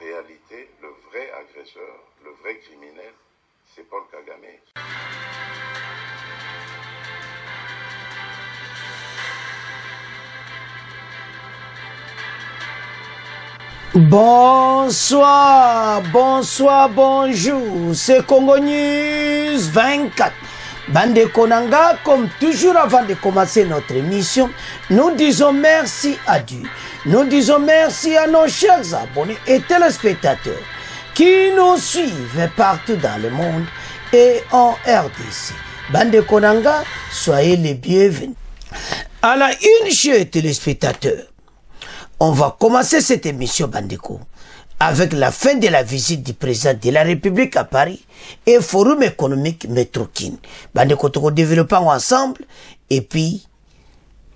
réalité, le vrai agresseur, le vrai criminel, c'est Paul Kagame. Bonsoir, bonsoir, bonjour, c'est Congo News 24. Bande Konanga, comme toujours avant de commencer notre émission, nous disons merci à Dieu. Nous disons merci à nos chers abonnés et téléspectateurs qui nous suivent partout dans le monde et en RDC. Bande Konanga, soyez les bienvenus. À la une, chers téléspectateurs, on va commencer cette émission Bandeko avec la fin de la visite du président de la République à Paris et Forum économique Metrokin. Bandeko toko développons ensemble et puis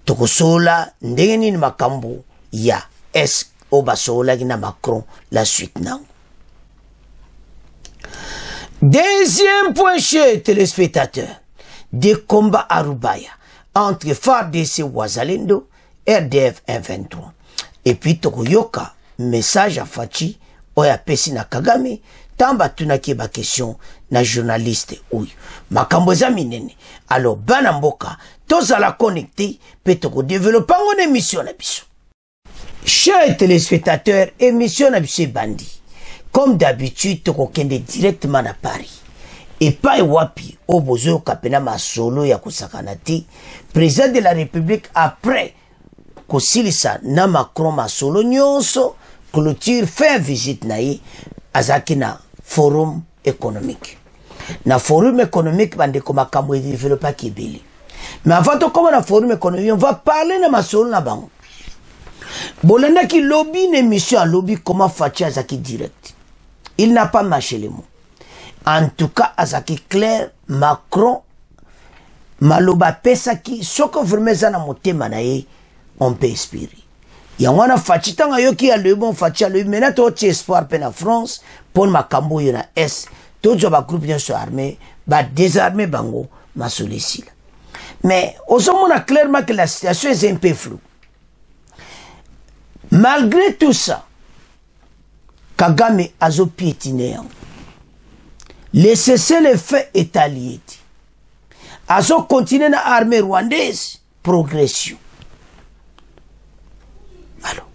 toko sola ndengeni makambo ya est obasola gina Macron la suite now. Deuxième point chez téléspectateurs, des combats à Rubaya entre FARDC Ouazalendo RDF 123. Et puis Tokoyoka, message à Fachi, oya pesi na Kagame, tamba tunaki ba question na journaliste ouyo. Makamboza minene. Alors, banamboka, toza la connecté, pe toko développer une émission na biso. Chers téléspectateurs, émission na biso bandi. Comme d'habitude, toko kende directement à Paris. Et pas wapi, obozo kapena masolo ya kusakanati, président de la République après Kosilisa na Macron masolo nyonso clôture fait visite naïe azaki na forum économique. Na forum économique bande koma kamwe développer kibeli. Mais avant de commencer na forum économique, on va parler na masolo na bango. Bolanda ki lobby une émission à lobby comment Fachi azaki direct. Il n'a pas mâché les mots. En tout cas azaki clair Macron maloba pesa ki soko vraiment zana motema naïe on peut espérer. Yangwana Fachi tanga yoki ya le bon Fachi le mena to espoir pe na France pour makambo yona S to joba groupe bien so armé ba désarmer bango ma solicile. Mais on a clairement que la situation est un peu floue. Malgré tout ça, Kagame azo piétiné. Laissez le fait étalé. Azo continuer na armée rwandaise progression. Alors,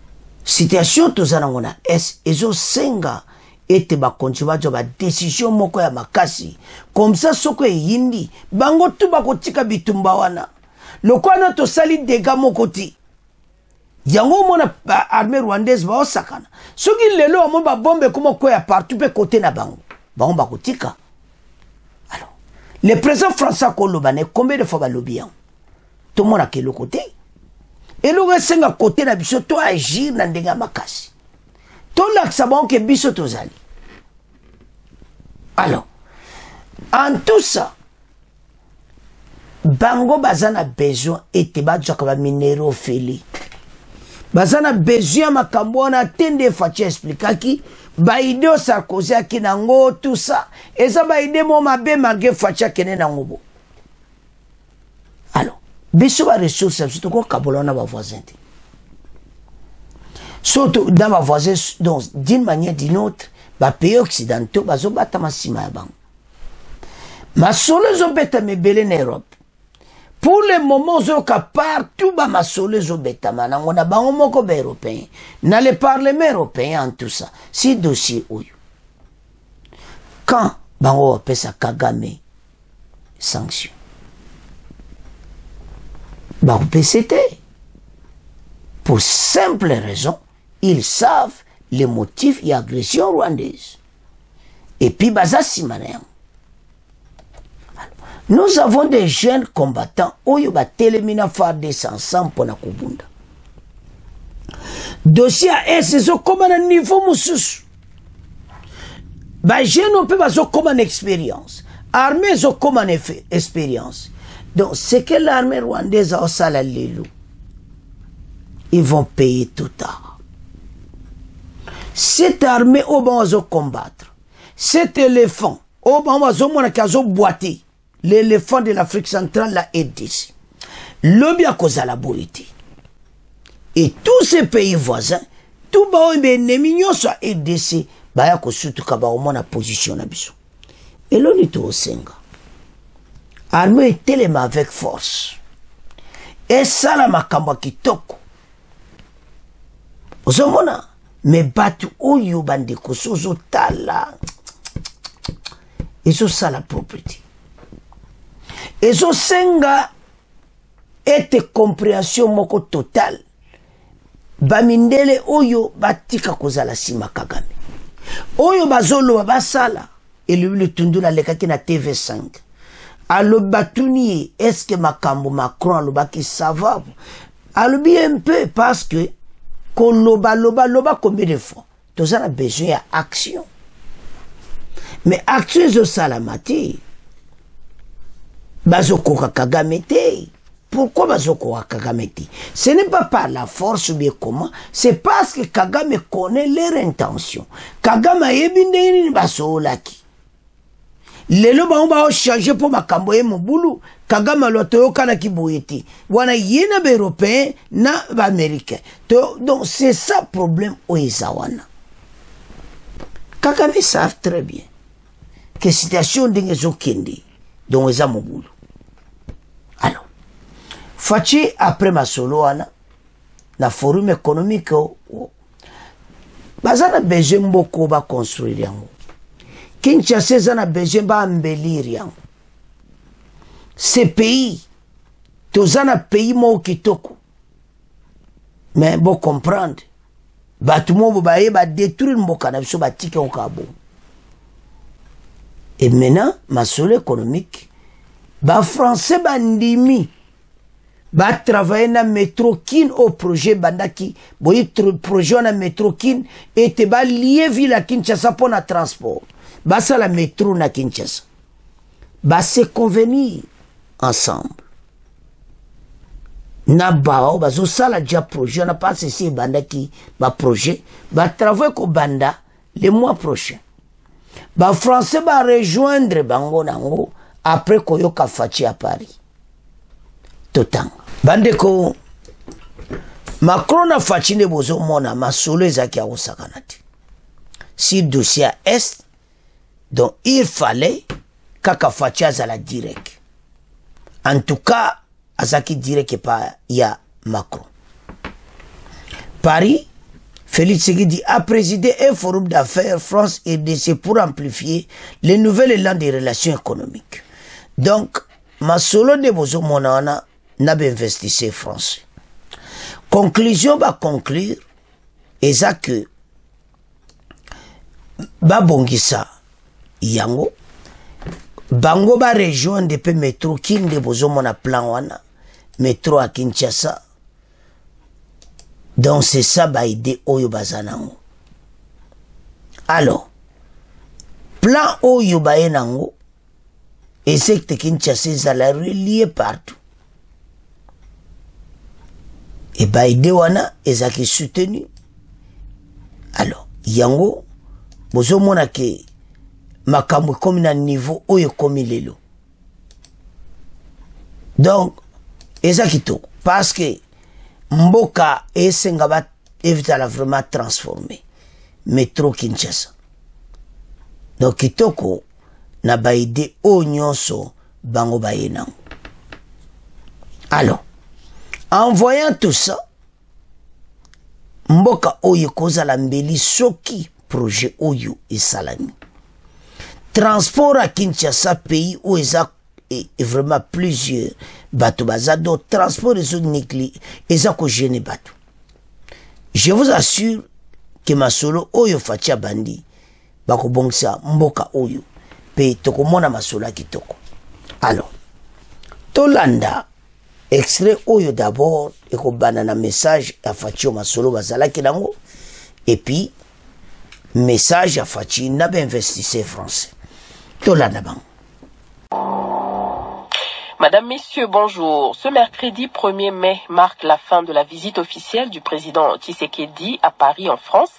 situation tozana ngona ezo senga ete ba konchiba ba décision moko ya makasi comme ça soko yindi bango tu bakotika bitumba wana lokwana to sali dega moko ti yango mona armée rwandaise ba osakana soki lelo amo ba bombe kuma ko ya partout pe côté na bango bakotika. Alors, le président François Kolobane combien de fois ba lobby tout le monde a quel côté. Et nous restons à côté de biso to agir na ndenga makasi. To l'aksabon ke biso to zali. Alors, en tout ça, bango bazana besoin ete badjaka ba minéraux feli. Bazana besoin makambo na tende Fachi expliquaki ba idée Sarkozy aki nango tout ça. Et ça ba idée mo mabe malgré Fachi kene nango. Alors, biso ba ressources surtout ko kabola na ba voisin. Surtout dans ma voisin donc d'une manière d'une autre ba pays occidentaux bazo batama sima ya bango. Masolo zo beta mebele na Europe. Pour le moment zo ka partout ba masolo zo beta manango na bango moko ba européen. Na le parlement européen en tout ça. Si dossier oyo. Quand bango pesa Kagame sanction. Bah, c'était pour simple raison, ils savent les motifs et agressions rwandaises. Et puis, nous avons des jeunes combattants où ils télémina faire des ensemble pour la Kubunda. Dossier à c'est comme un niveau moussous. Bah, jeunes on peut pas comme une expérience. Armée sont comme une expérience. Donc, c'est que l'armée rwandaise a au salalilou. Ils vont payer tout tard. Cette armée, au bon, va combattre. Cet éléphant, au bon, va boiter. L'éléphant de l'Afrique centrale, la EDC. L'obia cause à la boité. Et tous ces pays voisins, tout ba oyo ennemi nyonso ya RDC baya kosutuka baomona position na biso eloni toosenga armée etelema avec force esala makambo ya kitoko ozomona me bato oyo bandeko so ozotala ezosala propriété ezosenga ete compréhension moko totale bamindele oyo batika kozala nsima Kagame oyo bazoloba basala elobi Lutundula alekaki na TV5 alobi batuni ye eske makambo Macron alobaki sava alobi un peu parce que loba combien de fois toza na besoin ya action mais action ezosalama te bazokoka Kagame te. Pourquoi bazokoka Kagame te? Ce n'est pas par la force ou bien comment, c'est parce que Kagame connaît leur intention. Kagame ayebi ndenge nini basolaki lelo bango baochange mpo makambo ye mobulu. Kagame alo toyokanaki boye te wana ye na baeuropéen na baaméricain. Donc c'est ça problème oyo eza wana. Kagame savent très bien que situation ndenge ezokende donc eza mobulu. Alors Fachi après masolo wana na forum économique baza na besoin mboko ba construire yango. Kinshasa eza na besoin ba embellir yango. Ce pays toza na pays mo kitoko. Mais bon comprendre batu mo baye ba détruire mboka na biso batike okabo. Et maintenant masolo économique ba français bandimi ba travailler na métro kin au projet bandaki boyi projet na métro kin et ba lié ville à Kinshasa pour na transport ba ça la métro na Kinshasa ba se convenir ensemble na bao bazo sala déjà projet na pas ici bandaki ba projet ba travailler ko banda le mois prochain ba français ba rejoindre bango nango après koyoka Fachi à Paris totanga bandeko Macron na Fachi ne bozo mona masolo ezaki akosakana te si dossier est donc il fallait kaka Fachi azala direct en tout cas azaki direct pa ya Macron. Paris Félix Tshisekedi a présidé un forum d'affaires France et RDC pour amplifier les nouvel élan des relations économiques. Donc masolo de bozo mona wana n'abe investisseur français. Conclusion va conclure et ça que ba bongisa yango bango ba rejoindre de métro kin de bozo mona plan wana métro à Kinshasa. Donc c'est ça ba idée oyo bazanango. Alors plan oyo ba enango et c'est que Kinshasa ça la relier partout. Et bah idée wana ezaki soutenu. Alors yango bozo mona ke makambo comme na niveau oyo komi lelo. Donc ezaki to parce que mboka esenga ba evita la vraiment transformer métro Kinshasa. Donc kitoko na ba idée o nyonso bango ba yenango. Alors en voyant tout ça, mboka oyo kozala mbeli soki projet oyo esalami. Transport à Kinshasa pays où eza vraiment plusieurs bateaux bazado transport ezo nikli eza ko gêner bateau. Je vous assure que masolo oyo Fachi bandi bako bongisa mboka oyo pe tokomona masolo kitoko. Alors tolanda extrait oyo d'abord et ko banana message à Fachi masolo bazalaki nango et puis message à Fachi na ba investisseur français tolanda bang. Madame, Messieurs, bonjour. Ce mercredi 1er mai marque la fin de la visite officielle du président Tshisekedi à Paris en France.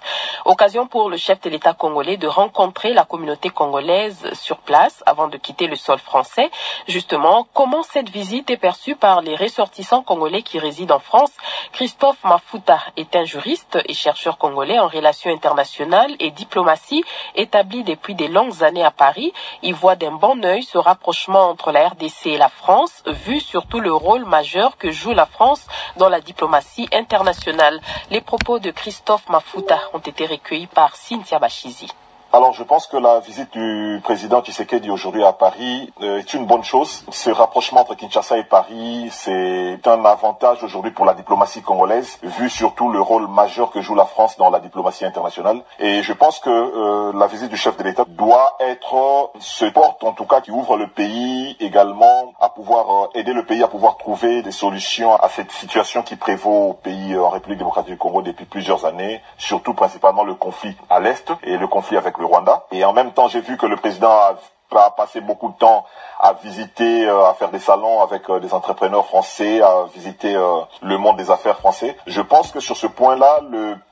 Occasion pour le chef de l'État congolais de rencontrer la communauté congolaise sur place avant de quitter le sol français. Justement, comment cette visite est perçue par les ressortissants congolais qui résident en France? Christophe Mafuta est un juriste et chercheur congolais en relations internationales et diplomatie établi depuis de longues années à Paris. Il voit d'un bon œil ce rapprochement entre la RDC et la France, vu surtout le rôle majeur que joue la France dans la diplomatie internationale. Les propos de Christophe Mafuta ont été recueillis par Cynthia Bachizi. Alors je pense que la visite du président Tshisekedi aujourd'hui à Paris est une bonne chose. Ce rapprochement entre Kinshasa et Paris, c'est un avantage aujourd'hui pour la diplomatie congolaise, vu surtout le rôle majeur que joue la France dans la diplomatie internationale. Et je pense que la visite du chef de l'État doit être ce porte en tout cas qui ouvre le pays également à pouvoir aider le pays à pouvoir trouver des solutions à cette situation qui prévaut au pays en République démocratique du Congo depuis plusieurs années, surtout principalement le conflit à l'Est et le conflit avec le Rwanda. Et en même temps, j'ai vu que le président a passé beaucoup de temps à visiter, à faire des salons avec des entrepreneurs français, à visiter le monde des affaires français. Je pense que sur ce point-là,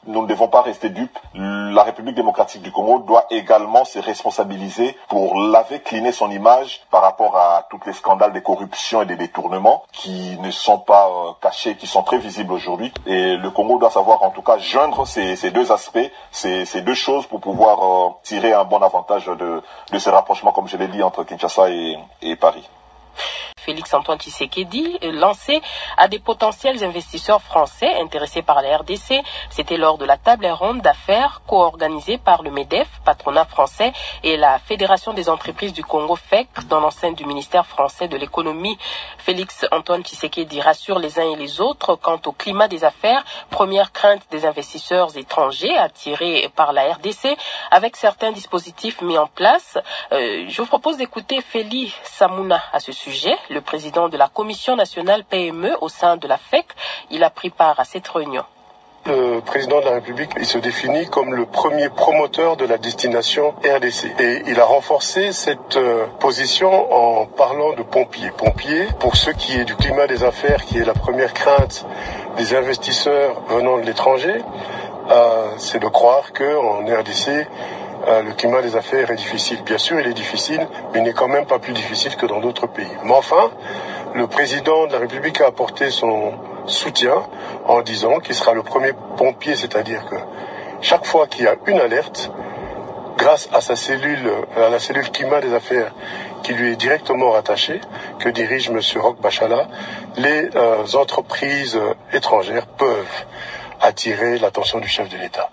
nous ne devons pas rester dupes. La République démocratique du Congo doit également se responsabiliser pour laver, cleaner son image par rapport à tous les scandales de corruption et des détournements qui ne sont pas cachés, qui sont très visibles aujourd'hui. Et le Congo doit savoir en tout cas joindre ces deux aspects, ces deux choses pour pouvoir tirer un bon avantage de ce rapprochement, comme je l'ai dit, entre Kinshasa et Paris. Félix-Antoine Tshisekedi lancé à des potentiels investisseurs français intéressés par la RDC. C'était lors de la table ronde d'affaires co-organisée par le MEDEF, patronat français, et la Fédération des entreprises du Congo FEC dans l'enceinte du ministère français de l'économie. Félix-Antoine Tshisekedi rassure les uns et les autres quant au climat des affaires, première crainte des investisseurs étrangers attirés par la RDC, avec certains dispositifs mis en place. Je vous propose d'écouter Félix Samouna à ce sujet, le président de la Commission nationale PME au sein de la FEC. Il a pris part à cette réunion. Le président de la République, il se définit comme le premier promoteur de la destination RDC. Et il a renforcé cette position en parlant de pompiers. Pompiers, pour ce qui est du climat des affaires, qui est la première crainte des investisseurs venant de l'étranger, c'est de croire qu'en RDC, le climat des affaires est difficile. Bien sûr, il est difficile, mais il n'est quand même pas plus difficile que dans d'autres pays. Mais enfin, le président de la République a apporté son soutien en disant qu'il sera le premier pompier, c'est-à-dire que chaque fois qu'il y a une alerte, grâce à la cellule climat des affaires qui lui est directement rattachée, que dirige M. Roch Bachala, les entreprises étrangères peuvent attirer l'attention du chef de l'État.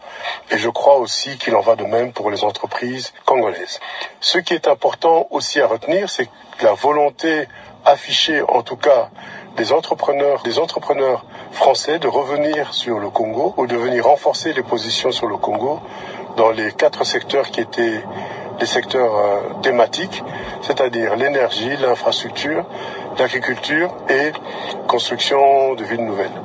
Et je crois aussi qu'il en va de même pour les entreprises congolaises. Ce qui est important aussi à retenir, c'est la volonté affichée, en tout cas, des entrepreneurs français de revenir sur le Congo ou de venir renforcer les positions sur le Congo dans les 4 secteurs qui étaient les secteurs thématiques, c'est-à-dire l'énergie, l'infrastructure, l'agriculture et construction de villes nouvelles.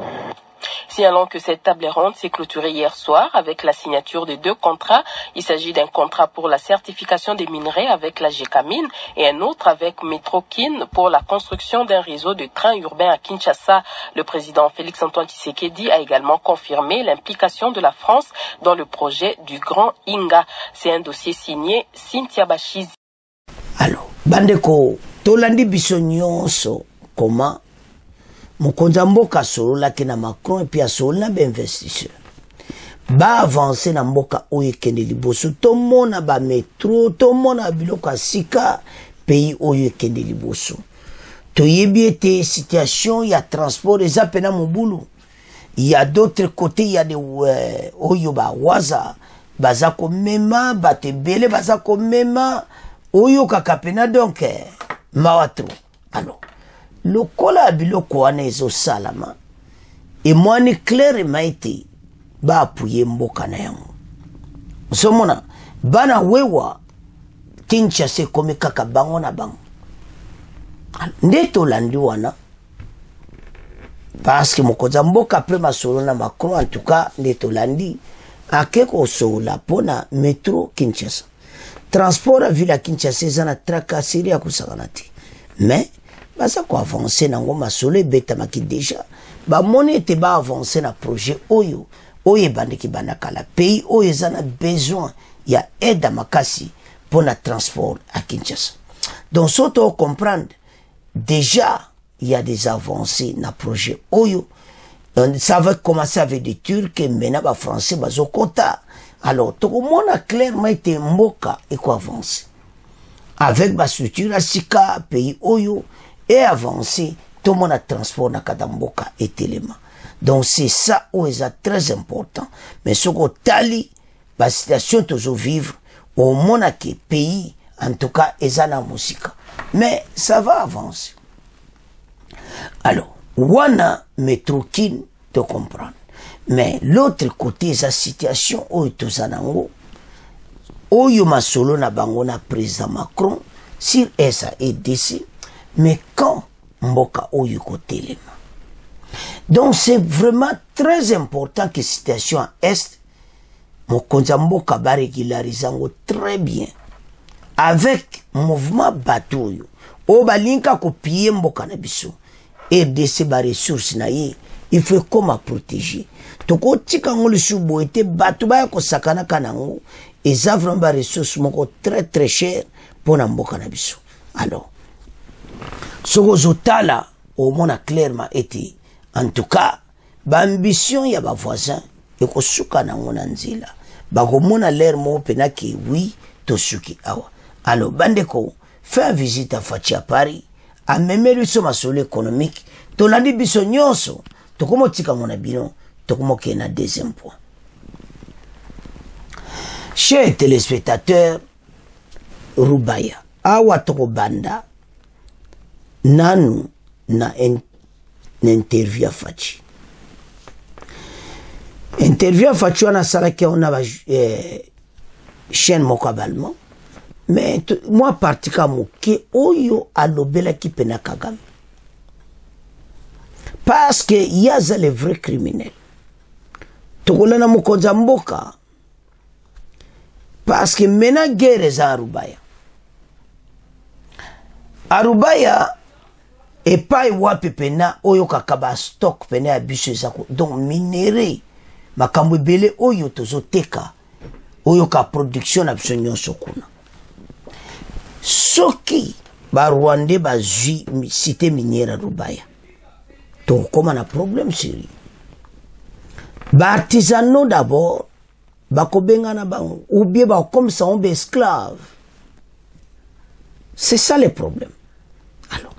Signalons que cette table ronde s'est clôturée hier soir avec la signature de 2 contrats. Il s'agit d'un contrat pour la certification des minerais avec la GECAMINE et un autre avec Metrokin pour la construction d'un réseau de trains urbains à Kinshasa. Le président Félix-Antoine Tshisekedi a également confirmé l'implication de la France dans le projet du Grand Inga. C'est un dossier signé Cynthia Bachizi. Alors, bandeko, tolandi biso nyonso comment mokonza mboka asololaki na Macron epi asolola na bainvestisseur baavanse na mboka oyo ekende liboso tomona bametro tomona biloko ya sika pays oyo ekende liboso toyebi ete situation ya transport eza pena mobulu. Il y a d'autres côtés, il y a des oyo bawaza baza komema batebele baza komema oyo kakapena donc mawatro. Alors lokola biloko wana ezosalama emwani clairement ete baapuye mboka na yango osomona bana wewa Kinshasa ekomi kaka bango na bango nde tolandi wana parce que mokonza mboka après masolo na Macron en tout cas nde tolandi ake kosola pona métro Kinshasa transport à ville à Kinshasa eza na tracasserie ya kusakana te mais baza ko avancer nango masolo beta maki déjà ba moni te ba avancer na projet oyo bandiki banakala pays oyo ezana besoin ya aide makasi pour na transport à Kinshasa. Donc surtout comprendre déjà il y a des avancées na projet oyo. Ça va commencer avec des Turcs et maintenant les Français bazo kota. Alors tout le monde a clairement été mboka et quoi avancer. Avec la structure asika pays oyo et avancer tout le monde a transport na kadamboka et téléma. Donc c'est ça où est très important. Mais ce que tali la situation toujours vivre au monde a que pays en tout cas ezana musika. Mais ça va avancer. Alors wana metrokin te comprendre. Mais l'autre côté sa situation où tozanango oyo masolo na bango na président Macron sur SAEDC mais quand mboka oyo kotelema. Donc c'est vraiment très important que situation en Est mokonza mboka ba régularizango très bien avec mouvement batoyo o balinka ko piye mboka na biso. RDC ba ressources na ye il faut comment protéger toko tika ngolu subo ete batu ba ko sakana kanango eza vraiment ba ressources moko très très cher pour na mboka na biso. Alors soko zotala au mona clairement été en tout cas ba ambition ya ba voisin e ko suka na ngona nzila ba ko mona l'air mo penaki oui to suki awa. Alors bandeko faire visite à Fachi à Paris a même sur ma solo économique to landi biso nyonso to komo tika mona bino to komo kena deuxième point. Chers téléspectateurs Rubaya awa toko banda nanu na interview à Fachi. Interview à Fachi on a salaki on a chaîne mokabalmo. Mais moi particulièrement que oyo alobela ki pena Kagame. Parce que y a les vrais criminels. Tokolana mokonza mboka. Parce que mena guerre za Arubaya. Arubaya et pas wapi pena oyo kakaba stock pena abiso zako. Donc minéré makambo belé oyo tozoteka oyo ka production abiso nyonso kuna. Soki ba Rwandais ba zui cité minière Rubaya. Donc comment un problème sérieux. Ba artisanaux d'abord ba kobenga na bango ou bien ba comme ça on be esclave. C'est ça le problème. Alors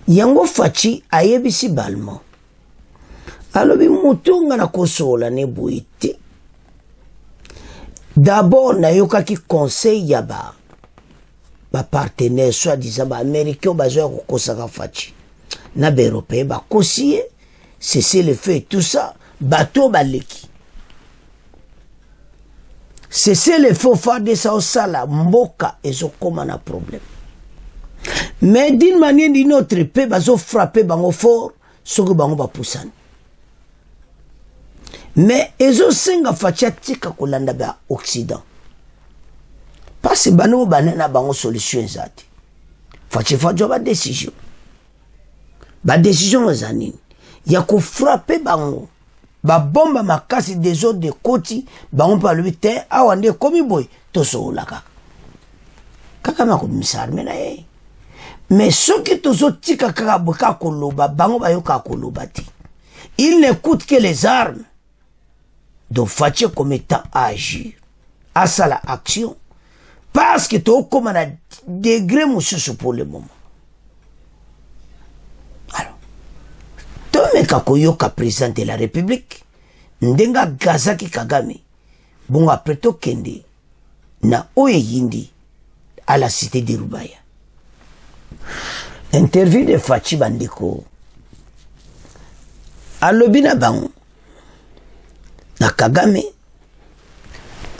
yango Fachi ayebisi balmo. Alors bi mutunga na kosola ne boite. D'abord na yoka ki conseil yaba. Ba partenaire soi-disant ba américain ba zo ko kosaka Fachi na ba européen ba kosier c'est le fait tout ça bateau baleki c'est le faux faire de ça au sala mboka ezo koma na problème mais d'une manière d'une autre pe bazo frapper bango fort soko bango ba poussana mais ezo senga Fachi tika kolanda ba occident. Parce que bano banana bango solution ezati. Fachi fajo ba décision. Ba décision ezanini. Ya ko frapper bango. Ba bomba makasi des autres de koti bango pa le te awande komi boy to so laka. Kaka ma ko misarme na e. Mais ceux qui tozo tika kaka boka koloba bango ba yoka koloba ti. Il n'écoute que les armes. Donc Fachi comme état à agir. À ça la action. Parce que tu as comme un degré monsieur pour le moment. Alors, tu as un président de la République, ndenga Gazaki Kagame, bon après to kende, na oye yindi, à la cité de Rubaya. Interview de Fachi Bandeko, à l'obina bango, na Kagame,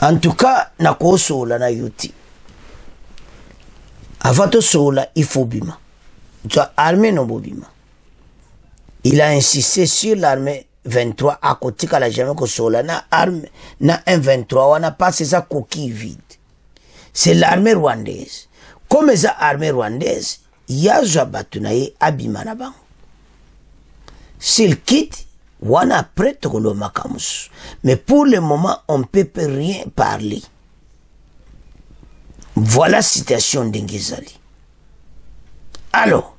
en tout cas, na koso la na yuti. Avant de cela, il faut bima. Tu as armé non bima. Il a insisté sur l'armée 23 à côté qu'à la jamais que cela na arme na M23 on a pas ces coquilles vides. C'est l'armée rwandaise. Comme les armées rwandaises, yazwa batu na ye abima na bango. S'il quitte, wana après tokolo makamusu. Mais pour le moment, on ne peut rien parler. Voilà la situation d'Engezali. Alors,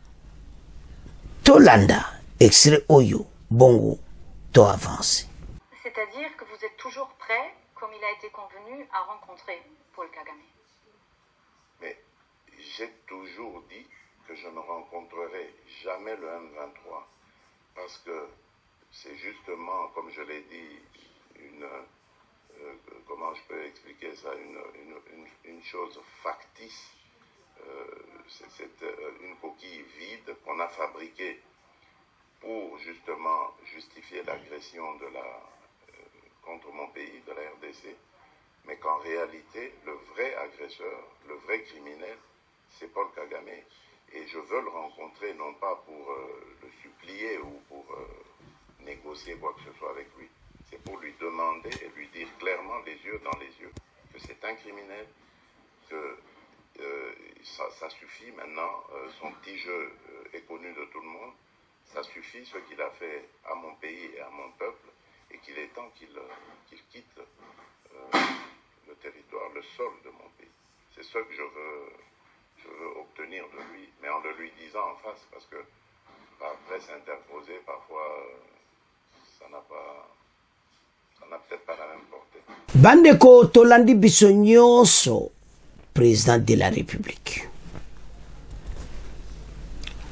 Tolanda, extrait Oyo, Bongo, to avance. C'est-à-dire que vous êtes toujours prêt, comme il a été convenu, à rencontrer Paul Kagame. Mais j'ai toujours dit que je ne rencontrerai jamais le M23 parce que c'est justement, comme je l'ai dit, comment je peux expliquer ça, une chose factice. C'est une coquille vide qu'on a fabriquée pour justement justifier l'agression contre mon pays, de la RDC, mais qu'en réalité, le vrai agresseur, le vrai criminel, c'est Paul Kagame. Et je veux le rencontrer, non pas pour le supplier ou pour négocier quoi que ce soit avec lui. C'est pour lui demander et lui dire clairement, les yeux dans les yeux, que c'est un criminel, que ça suffit maintenant, son petit jeu est connu de tout le monde, ça suffit ce qu'il a fait à mon pays et à mon peuple, et qu'il est temps qu'il quitte le territoire, le sol de mon pays. C'est ce que je veux obtenir de lui, mais en le lui disant en face, parce que par presse interposée, parfois, ça n'a peut-être pas la même portée. Bandeko Tolandi Bissonyoso, président de la République.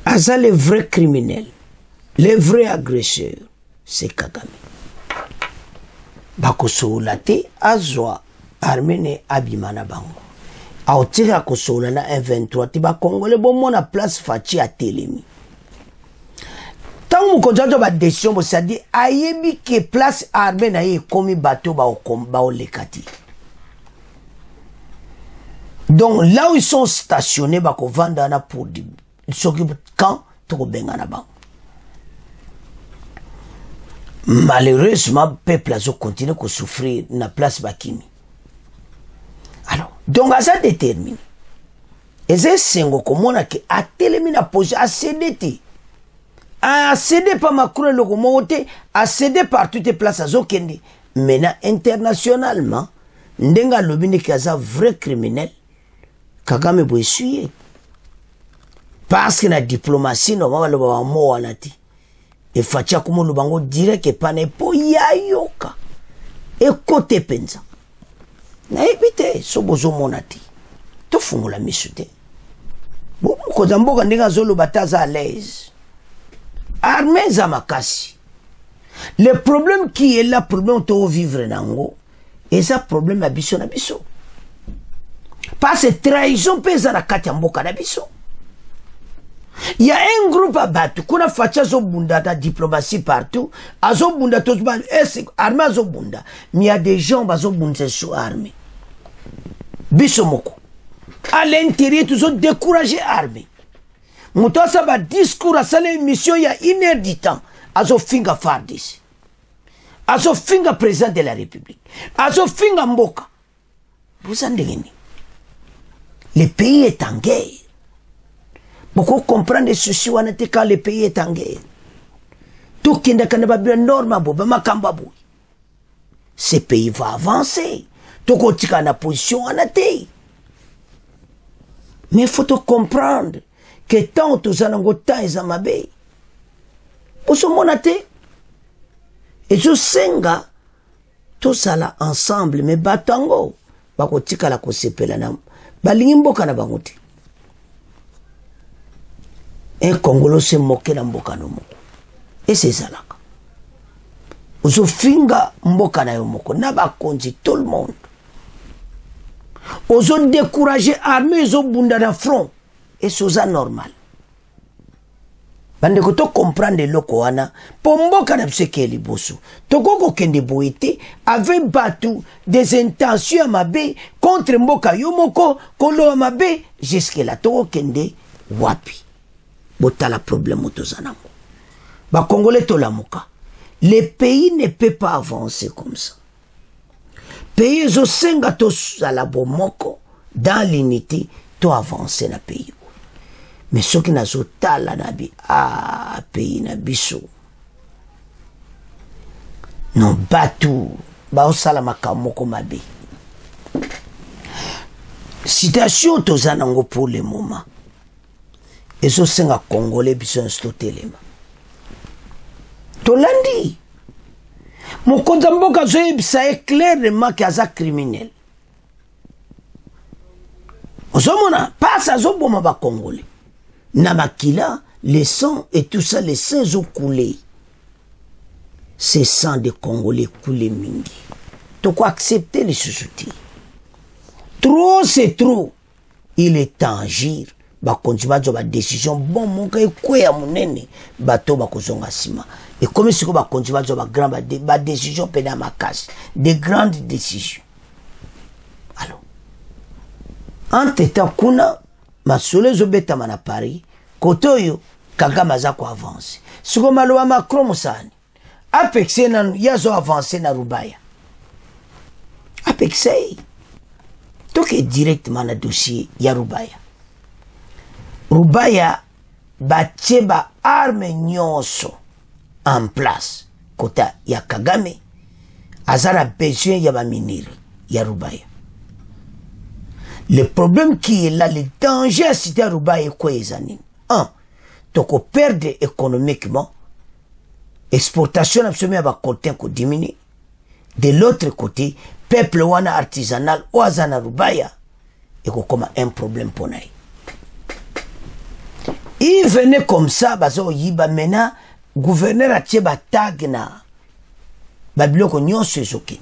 Aza le vrai criminel, le vrai agresseur, c'est Kagame. Bakosoulate azwa armene abimana bango. Aotira kosoula na M23 tiba Congolais bomona place fachi a telemi. Tant moukonjajo ba décision bo sadi ayebi ke place armée na ye komi bateau ba o lekati. Donc là où ils sont stationnés bako vandana pour ils s'occupent quand toko bengana bango. Malheureusement, le peuple a continué à souffrir dans la place Bakimi. Alors, donc, ça détermine. Et c'est ce qu'on a fait, à télémina position, à céder. À céder par ma cour, le communauté, à céder par toutes les places à Zokende. Maintenant, internationalement, Ndenga Lobine qui a un vrai criminel, Kagame peut essuyer. Parce que la diplomatie, normalement, le mot en a dit. Et fatia kumo lubango direct et pane po yayoka et côté penza na ebite so bozo monati to fungula misute bo ko zamboka ndinga zolo bataza à l'aise armée za makasi. Le problème qui est là, problème to vivre nango et ça problème abiso na biso parce que trahison pesa na kati ya mboka na biso. Il y a un groupe à battre, qu'on a fait ça bunda da diplomatie partout, à zo bunda tous ban, armée zo bunda, mais il y a des gens qui bunda sur armée. Bisomoko. À l'intérieur, tous ont découragé armée. Mouta ça va discours à sa émission il y a 1 heure du temps, à zo finga fardis, à zo finga président de la République, à zo finga mboka. Vous en dégagez. Le pays est en guerre. Beaucoup comprendre ceci quand le pays est en guerre. Tout qui n'est pas bien normal, ce pays va avancer. Tout qui est en position en athée. Mais il faut comprendre que tant que nous avons temps et zamabé, nous sommes en athée. Et je sais que tout ça là ensemble, mais batango, bako tika la kosepela na balingimboka na bangote. Un Congolais se moquait dans Mboka no moko. Et c'est ça là. Ozo finga Mboka na yo moko. Naba konzi tout le monde. Ozo décourager armée, ozo bunda na front. Et c'est ça normal. Bande ko to comprendre loko wana. Po Mboka na pseke liboso. Toko kende boete avait battu des intentions à mabe contre Mboka yo moko. Kolo à mabe jusque là. Toko kende wapi. Botala problème autozanamo. Ba Congolais tolamuka. Le pays ne peut pas avancer comme ça. Pays zo senga to la bomoko dans l'unité to avancer na pays. mais ceux qui n'a pas la nabi ah pays na biso non batu ba osala makamoko mabe citation tozanango pour le moment ezo senga congolais biso stotelema tolandi mokonza mboka zoyebisa ye clairement ke aza criminel ozomona pasi azoboma bacongolais na makila le sang et tout ça le sang ezokoule ce sang de congolais koule mingi toko accepter lisusu te trop c'est trop il est temps agir bakonzi bazwa badécision bon moka ekweya monene bato bakozonga nsima ekomi siko bakonzi bazwa bagrand badécision pene ya makasi de grandes décisions alors entre temps kuna masolo ezobetama na Paris kote oyo Kagame aza koavance siko maloba Macron mosani apexe nanu yazo avance na Rubaya apexe toke directement na dossier ya Rubaya Rubaya batie ba arme nyonso en place kota ya Kagame azara besoin ya ba miniri ya Rubaya. Le problème qui est là, le danger à citer Rubaya est quoi, les amis? Un, donc on perd économiquement, exportation absolument va côté qu'on diminue. De l'autre côté, peuple wana artisanal oazana Rubaya et qu'on comme un problème pour nous. Il venait comme ça, bazo yiba mena gouverneur a tie ba tagna babiloko nyonso ezoki.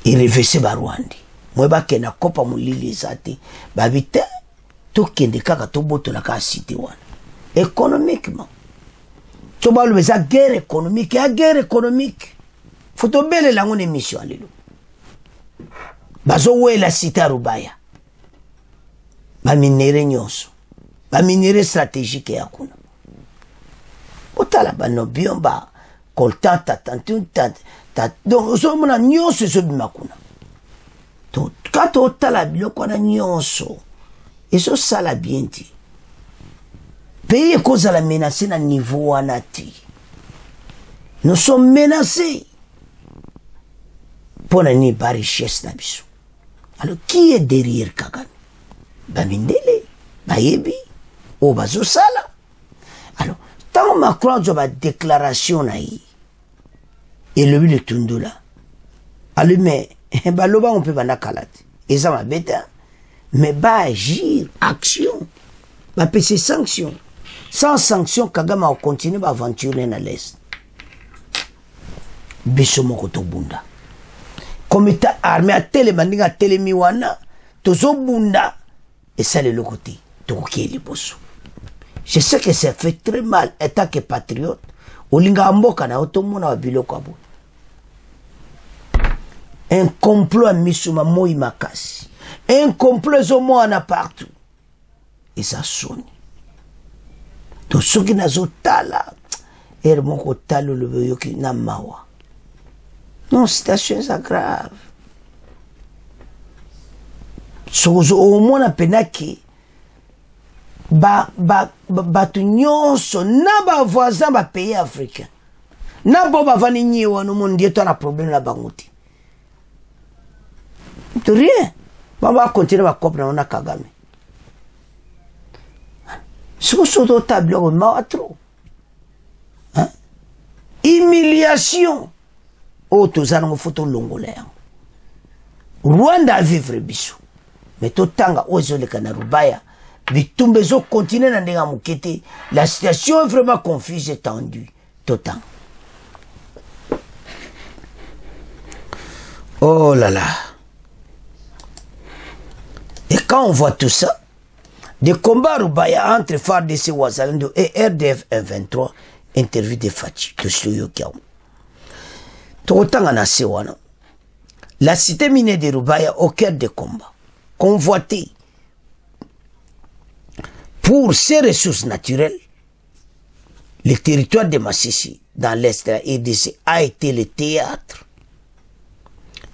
Il reversait ba Rwanda. Moi ba kena kopa mulili zati ba vite to kende kaka to boto la ka cité wana. Économiquement. To ba le za guerre économique, ya guerre économique. Faut to bele la ngone mission alelo. Bazo we la cité Rubaya. Ba minere nyonso. Ba minere stratégique ya kuna. Otala ba no biomba coltan tatantu tat donc so mona nyonso so bimakuna. Donc quand otala biloko na nyonso eso sala bien ti. Pays cause la menacer na niveau wana ti. Nous sommes menacés. Pour ni ba richesse na biso. Alors qui est derrière Kagame? Ba mindele, ba yebi, o bazo sala. Alors tant Macron a une déclaration naï et le but de Tundula allumé baloba on peut bana kalate et ça m'a bête mais ba agir action ba passer sanction sans sanction Kagame a continué à aventurer dans l'est biso moko to bunda comité armé a télé mandinga télé miwana tozo bunda et ça le côté to ki li bosso. Je sais que ça fait très mal, étant que patriote. Olinga mboka na otomona wa biloko abo. Un complot a mis sur ma moi makasi. Un complot zomo ana partout. Et ça sonne. Donc ceux qui nazo tala, moko talo le yoki na mawa. Non, situation est grave. Sozo au moins penaki. Batu nyonso na ba voisin ba pays africain na bo ba vani nyiwa no monde eto na problème la banguti to rien ba continuer ba kopna na Kagame so do tableau ma trop hein humiliation o to zana photo longolea Rwanda vivre biso mais to tanga ozo le kana Rubaya Bitumbezo continue na ndenga mukete. La situation est vraiment confuse et tendue. Total. Oh là là. Et quand on voit tout ça, des combats Rubaya entre FARDC Wazalendo et RDF 23, interview de Fachi, de Suyokiao. La cité minière de Rubaya au cœur des combats, convoitée pour ses ressources naturelles. Le territoire de Massissi, dans l'est de la RDC, a été le théâtre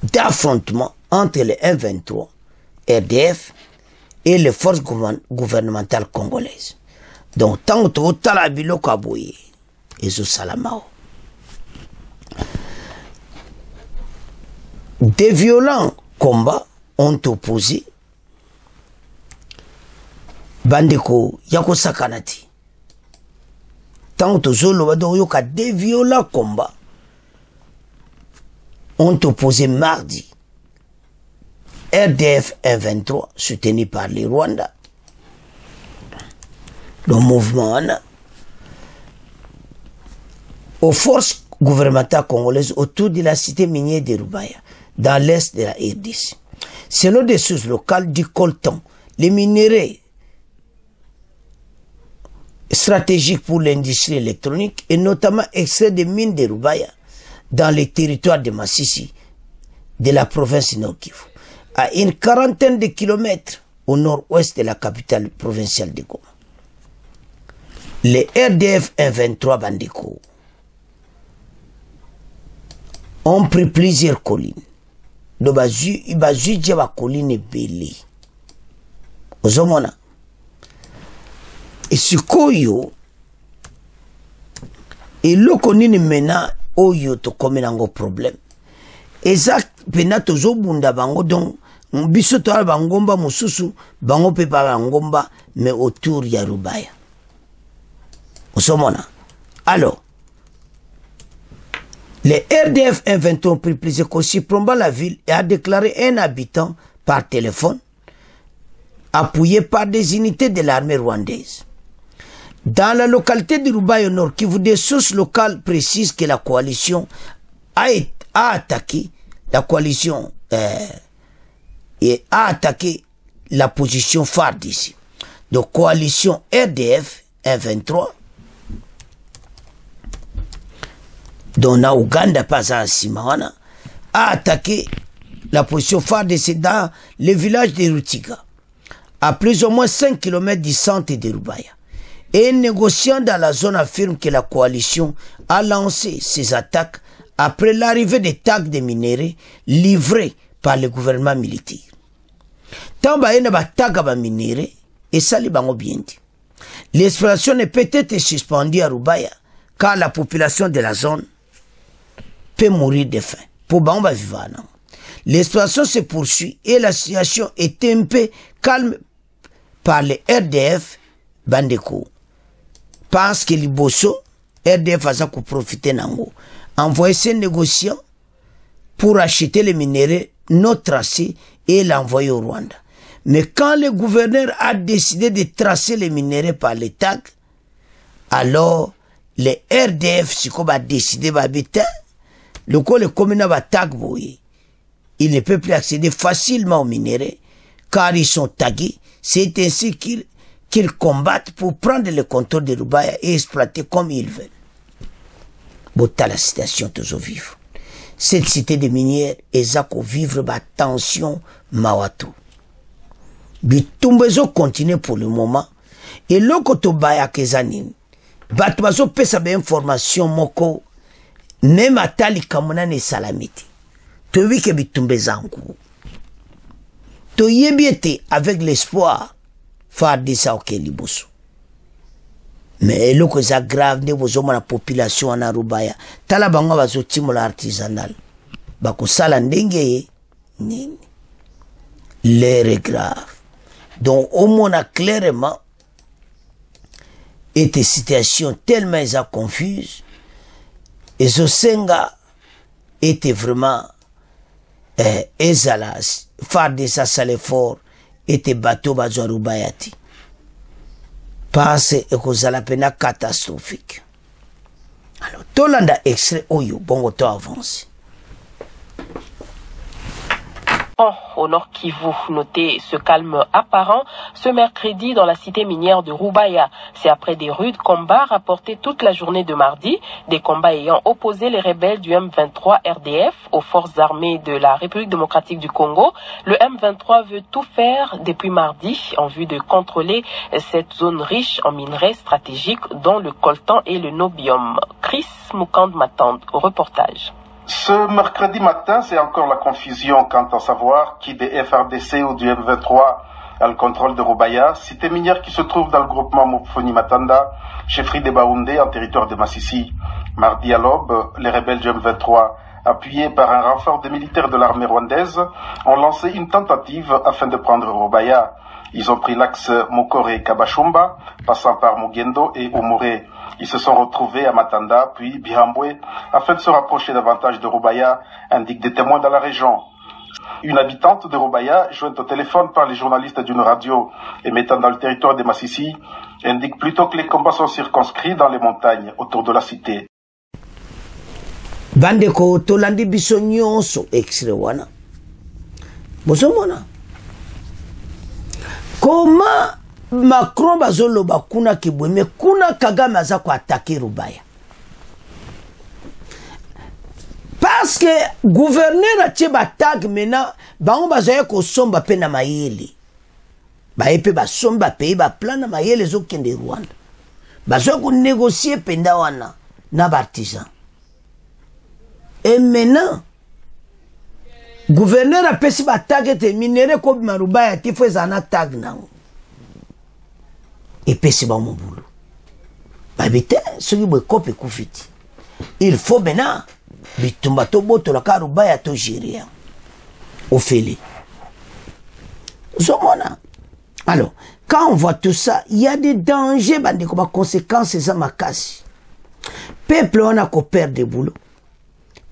d'affrontements entre les M23, RDF et les forces gouvernementales congolaises. Donc, tant que tu as la biloko abouye, et ce salamao. Des violents combats ont opposé Bandeko Yako Sakanati. Tant que tu as des violents combats ont opposé mardi RDF 123 soutenu par les Rwandais. Le mouvement aux forces gouvernementales congolaises autour de la cité minière de Rubaya, dans l'est de la RDC. Selon des sources locales du coltan, les minéraux stratégiques pour l'industrie électronique et notamment extraits des mines de Rubaya dans les territoires de Massissi, de la province Nord Kivu, à une quarantaine de kilomètres au nord-ouest de la capitale provinciale de Goma. Les RDF 123 Bandeko ont pris plusieurs collines. Le bazu djeba colline belé. Ozomona. Et ce koyo, et le konini mena oyo to comme nango problème. Exact pena tozo bunda bango donc biso to bangomba mususu bango pe bangomba mais autour ya Rubaya. Ozomona. Alors les RDF 123 ont pris plaisir qu'on surplomba la ville et a déclaré un habitant par téléphone appuyé par des unités de l'armée rwandaise. Dans la localité de Rubaya Nord, qui vous des sources locales précisent que la coalition a attaqué la coalition et a attaqué la position phare d'ici. Donc coalition RDF 123 dont na Ouganda pas à Simawana, a attaqué la position phare de dans le village de Rutiga, à plus ou moins 5 km du centre de Rubaya. Et un négociant dans la zone affirme que la coalition a lancé ses attaques après l'arrivée des tags de minéraux livrés par le gouvernement militaire. Tant qu'il y a des tags de minéraux, et ça les bango bien dit. L'exploration ne peut être suspendue à Rubaya car la population de la zone peut mourir de faim. Pour Bamba Vivana. L'exploitation se poursuit et la situation est un peu calme par les RDF Bandeko. Parce que les bosso, RDF a profité nango. Envoyer ces négociants pour acheter les minéraux non tracés et l'envoyer au Rwanda. Mais quand le gouverneur a décidé de tracer les minéraux par les tags, alors les RDF, si comme a décidé d'habiter, le commune va tag boye. Il ne peut plus accéder facilement aux minéraux car ils sont tagués. C'est ainsi qu'ils combattent pour prendre le contrôle de Rubaya et exploiter comme ils veulent. Bota la citation toujours vivre. Cette cité de minières est à vivre la tension Mawatou. Bitumbezo continue pour le moment et l'okoto baya kezanin. Batbazo pesa be information moko même atali kamuna ne salamiti. To wike bitumbezangu. To yebiete avec l'espoir faire de ça au Keliboso. Mais le que ça grave ne vous la population en Rubaya. Tala bango bazo timola artisanal. Bako sala ndenge nini. L'air est grave. Donc au moins a clairement été situation tellement confuse. Et Zosenga était vraiment Ezalas, phare de sa salle fort, était bateau bazo Rubayati. Parce que la peine catastrophique. Alors, Tolanda extrait Oyo, bongo to avance. Au Nord Kivu, notez ce calme apparent ce mercredi dans la cité minière de Rubaya. C'est après des rudes combats rapportés toute la journée de mardi, des combats ayant opposé les rebelles du M23 RDF aux forces armées de la République démocratique du Congo. Le M23 veut tout faire depuis mardi en vue de contrôler cette zone riche en minerais stratégiques dont le coltan et le nobium. Chris Moukand m'attend au reportage. Ce mercredi matin, c'est encore la confusion quant à savoir qui des FRDC ou du M23 à le contrôle de Rubaya, cité minière qui se trouve dans le groupement Mopfoni Matanda, chefferie de Baoundé en territoire de Massissi. Mardi à l'aube, les rebelles du M23, appuyés par un renfort de militaires de l'armée rwandaise, ont lancé une tentative afin de prendre Rubaya. Ils ont pris l'axe Mokore-Kabashumba, passant par Mugendo et Omore. Ils se sont retrouvés à Matanda, puis Bihambwe, afin de se rapprocher davantage de Rubaya, indiquent des témoins dans la région. Une habitante de Rubaya, jointe au téléphone par les journalistes d'une radio émettant dans le territoire de Massissi, indique plutôt que les combats sont circonscrits dans les montagnes autour de la cité. Bandeko tolandi biso nyonso extrait wana. Bozomona. Comment Macron bazoloba kuna kibweme kuna Kagame aza ko attaquer Rubaya. Parce que gouverneur a tché batag maintenant bango bazoye ko somba pe na mayele. Ba epe ba somba pe ba plan na mayele zo kende Rwanda. Bazoye ko négocier penda wana na bartisan. Et maintenant gouverneur a pesi batag te minere ko Rubaya ti fo zana tag nango. Et pesi ba mo boulot. Ba bité ce qui boy kope kufiti. Il faut maintenant bitumba to boto la Rubaya to gérer au félé. Zomona. Alors, quand on voit tout ça, il y a des dangers, des conséquences, ça m'a cassé. Peuple, on a qu'on perd des boulots.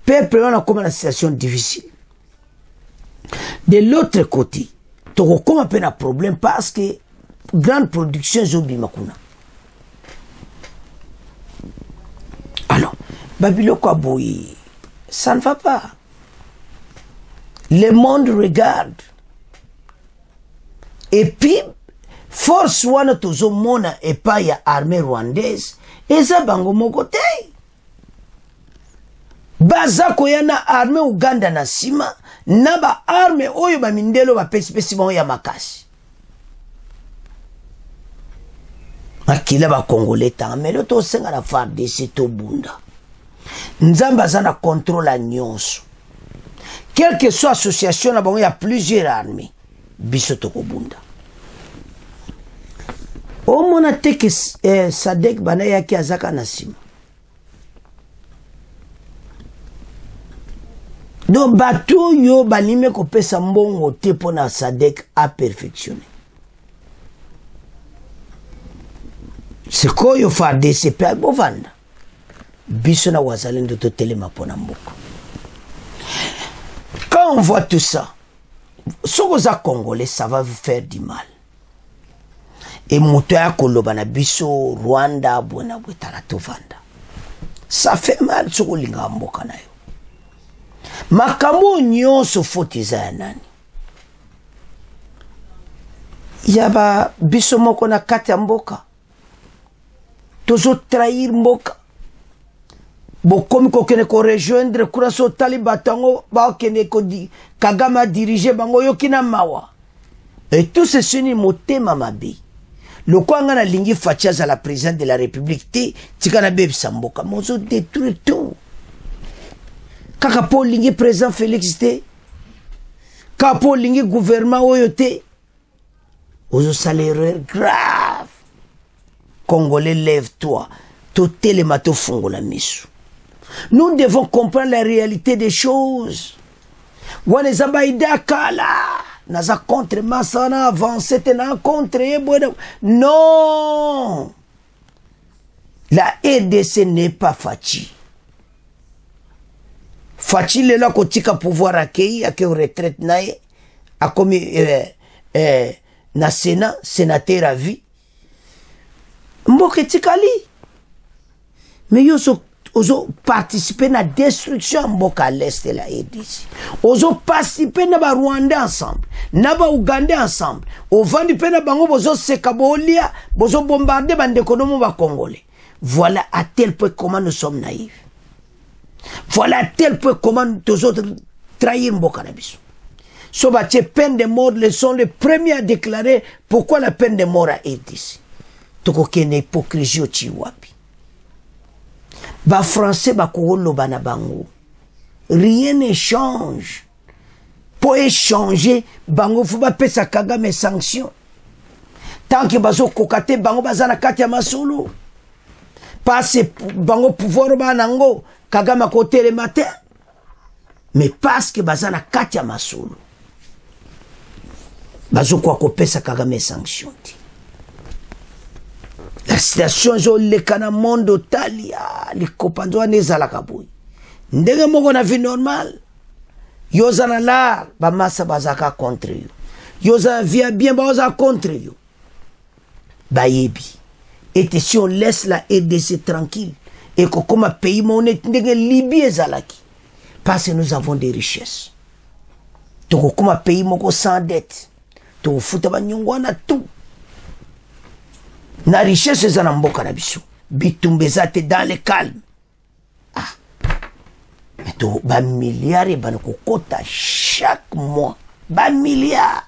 Peuple, on a comme une situation difficile. De l'autre côté, tu as comme un peu un problème parce que grande production, zobi makuna. Alors, Babylone Kwaboui, ça ne va pas. Le monde regarde. Et puis, force wana tozo mona epa ya armée rwandaise, eza bango mokote. Baza koyana armée Uganda na sima, na ba armée oyo ba mindelo ba pesi ya makasi. Makila ba Congolais tamelo to senga na FARDC to bunda. Nzamba zana contrôle à nyonso. Quelle que soit l'association, il y a plusieurs armées. Bisoto Kobunda. Au monate que Sadek Banaya qui a Zaka Nassim. Donc, bateau yo banime ko pesa mbongo te pona Sadek a perfectionné. C'est quoi yo fa DCP à Bovanda? Bisona wazalendo to telema pona mboko. Quand on voit tout ça, ce que les Congolais, ça va vous faire du mal. Et Moutoya Kolobana Biso, Rwanda, Buena Bwetara Tovanda. Ça fait mal ce que les Gambo Kanayo. Makambo nyon se fotiza nani. Yaba Biso Moko na kati ya mboka. Tozo trahir mboka. Bokomi kokene ko rejoindre kuraso talibatango ba kene ko di Kagame dirige bango yokina mawa. Et tout ceci ni motema mabi. Le kwanga na lingi facha à la présidente de la République te tikana beb samboka mozo détruire tout. Kaka po lingi président Félix te. Kaka po lingi gouvernement oyote. Ozo salaire grave. Congolais lève-toi. Toté le mato fongo la misu. Nous devons comprendre la réalité des choses. Wanezaba idakala. Naza contre masana avancé tena contre. Non. La RDC n'est pas Fachi. Fachi le là kotika pouvoir accueillir à retraite nae. A comme na Sénat, sénateur à vie. Mboke tikali. Mais yo so ozo participer à la destruction mboka à l'est de la RDC. Ozo participer na ba Rwanda ensemble, na ba Uganda ensemble. O vandi pe na bango bozo sekabolia, bozo bombarder bande konomo ba Congolais. Voilà à tel point comment nous sommes naïfs. Voilà à tel point comment nous autres trahir mboka na biso. So ba tche peine de mort, les sont les premiers à déclarer pourquoi la peine de mort à RDC. Toko kene hypocrisie o chiwapi. Ba français ba kolo bana bango. Rien ne change. pour échanger bango faut ba pesa Kagame sanction tant que bazo kokate bango bazana kati ya masolo passe bango pouvoir banango Kagame côté le matin mais parce que bazana kati ya masolo bazo kwa kopesa Kagame sanction. La situation zo lekana mondo talia likopanzo nezala kabui ndenge moko na vie normal yozana la ba massa bazaka contre yo yozana via bien baza contre yo bayebi et si on laisse la RDC tranquille et que comme pays monnaie ndenge Libye ezalaki parce que nous avons des richesses to comme pays moko sans dette to futa ba nyongwana tout na richesse za na mboka na biso bitumbezate dans le calme mais to ba milliards ba ko kota chaque mois ba milliards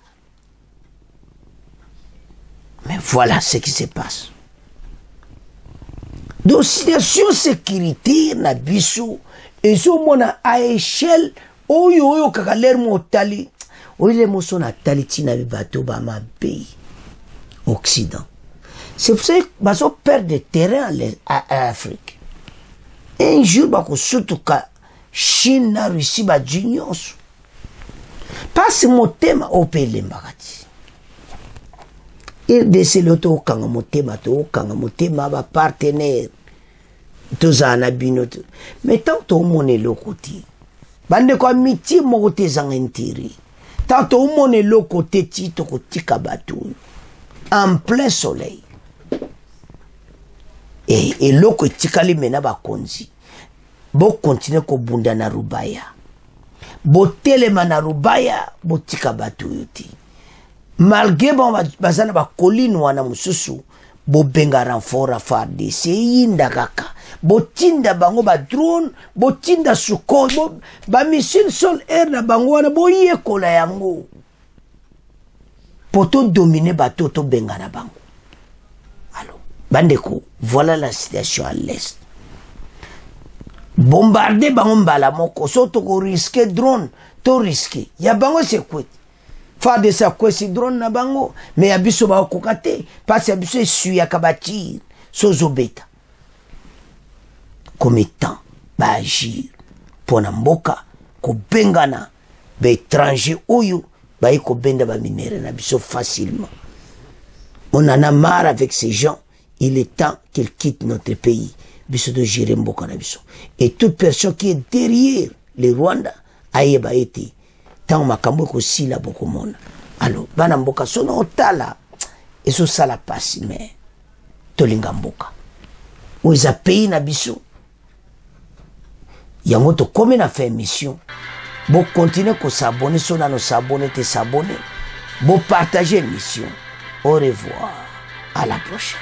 mais voilà ce qui se passe donc situation sécurité na biso ezo mona à échelle oyo kakaler motali oile moso na tali tina bateau ba ma pays occident. C'est pour ça que on perd des terrains à Afrique. Un jour, surtout que Chine na Russie ba junior. Parce que mon thème au pays de l'embagati. Il décide l'auto kanga mon thème ba partenaire. Tous en abinote. Mais tant que mon est le côté. Bande ko amitié mo côté zang intérêt. Tant que mon est le côté tito ko tikabatou. En plein soleil. Et loko tikali mena ba konzi bo continue ko bunda na rubaya bo telema na rubaya bo tika batu yuti malgré bon bazana ba colline wana mususu bo benga renfort FARDC yinda kaka bo tinda bango ba drone bo tinda Sukhoi bo ba missile sol air na bango wana bo yekola yango poto dominer bato to benga na bango. Bandeko, voilà la situation à l'est. Bombarder bango mbala moko, soto ko risque drone, to risque. Ya bango c'est quoi? Fa de ça quoi si drone na bango, mais abiso ba kokate, parce abiso suya kabati, sozo beta. Comme étant ba agir pour na mboka ko bengana ba étranger oyo ba ko benda ba minere na biso facilement. On en a marre avec ces gens. Il est temps qu'ils quittent notre pays. Et toute personne qui est derrière les Rwandais, aïeba été. Tant makambo ko sila boko mona. Alors, bana mboka sono otala. Et so sala passe mais tolinga mboka. Oza pays na biso. Yango to comme na fait mission. Bo continuer ko s'abonner so na no s'abonner te s'abonner. Bo partager mission. Au revoir. À la prochaine.